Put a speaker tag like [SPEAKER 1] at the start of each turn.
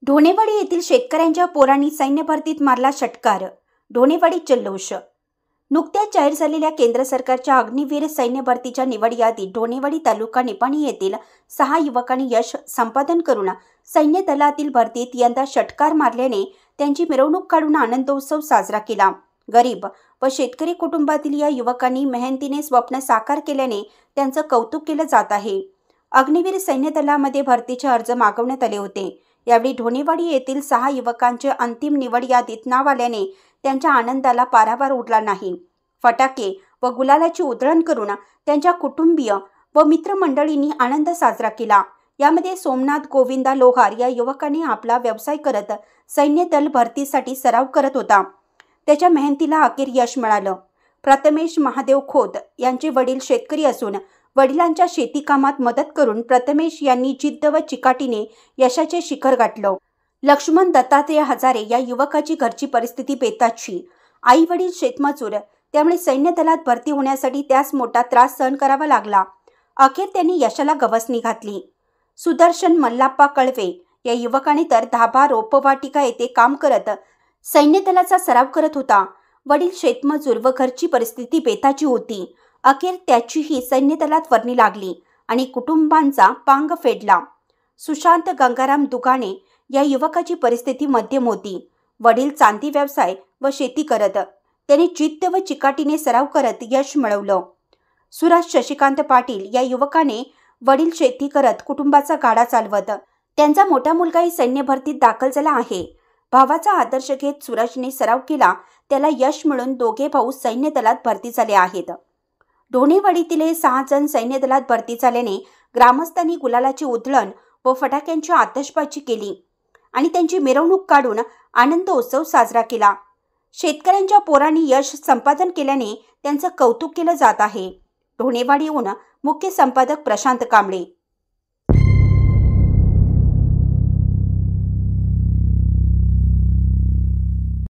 [SPEAKER 1] ढोणेवाडी येथील शेतकऱ्यांच्या पोरांनी सैन्य भरतीत मारला षटकार. ढोणेवाडी जल्लोष. नुकत्याच जाहीर झालेल्या केंद्र सरकारच्या अग्निवीर सैन्य भरतीच्या निवड यादीत ढोणेवाडी तालुका निपाणी येथील 6 युवकांनी यश संपादन करून सैन्य दलातील भरतीत यंदा षटकार मारल्याने त्यांची मिरवणूक काढून आनंदोत्सव साजरा केला. गरीब व शेतकरी कुटुंबातील या युवकांनी मेहनतीने स्वप्न साकार केल्याने त्यांचं कौतुक केलं जात आहे. अग्निवीर सैन्य दलामध्ये भरतीचे अर्ज मागवण्यात आले होते. यावेळी ढोणेवाडी येथील 6 युवकांचे अंतिम निवड यादीत नाव आल्याने त्यांच्या आनंदाला पारावार उरला नाही. फटाके व गुलालाची उधळण करून त्यांच्या कुटुंबीय व मित्रमंडळींनी आनंद साजरा केला. यामध्ये सोमनाथ गोविंदा लोहार या युवकाने आपला व्यवसाय करत सैन्य दल भरतीसाठी सराव करत होता. त्याच्या मेहनतीला अखेर यश मिळालं. प्रथमेश महादेव खोत यांचे वडील शेतकरी असून वडिलांच्या शेती कामात मदत करून प्रथमेश यांनी जिद्द व चिकाटीने यशाचे शिखर गाठलं. लक्ष्मण दत्तात्रय हजारे या युवकाची घरची परिस्थिती बेताची. आई वडील शेतमजूर, त्यामुळे सैन्य दलात भरती होण्यासाठी त्यास मोठा त्रास सहन करावा लागला. अखेर त्यांनी यशाला गवसणी घातली. सुदर्शन मल्लाप्पा कळवे या युवकाने तर धाबा रोपवाटिका येथे काम करत सैन्य दलाचा सराव करत होता. वडील शेतमजूर व घरची परिस्थिती बेताची होती. अखेर त्याचीही सैन्य दलात वर्णी लागली आणि कुटुंबांचा पांग फेडला. सुशांत गंगाराम दुगाणे या युवकाची परिस्थिती मध्यम होती. वडील चांदी व्यवसाय व शेती करत. त्याने जिद्द व चिकाटीने सराव करत यश मिळवलं. सुरज शशिकांत पाटील या युवकाने वडील शेती करत कुटुंबाचा गाडा चालवत. त्यांचा मोठा मुलगाही सैन्य भरतीत दाखल झाला आहे. भावाचा आदर्श घेत सूरजने सराव केला. त्याला यश मिळून दोघे भाऊ सैन्य दलात भरती झाले आहेत. ढोणेवाडीतील 6 जण सैन्य दलात भरती झाल्याने ग्रामस्थांनी गुलालाची उधळण व फटाक्यांची आतषबाजी केली आणि त्यांची मिरवणूक काढून आनंदोत्सव साजरा केला. शेतकऱ्यांच्या पोरांनी यश संपादन केल्याने त्यांचं कौतुक केलं जात आहे. ढोणेवाडीहून मुख्य संपादक प्रशांत कांबळे.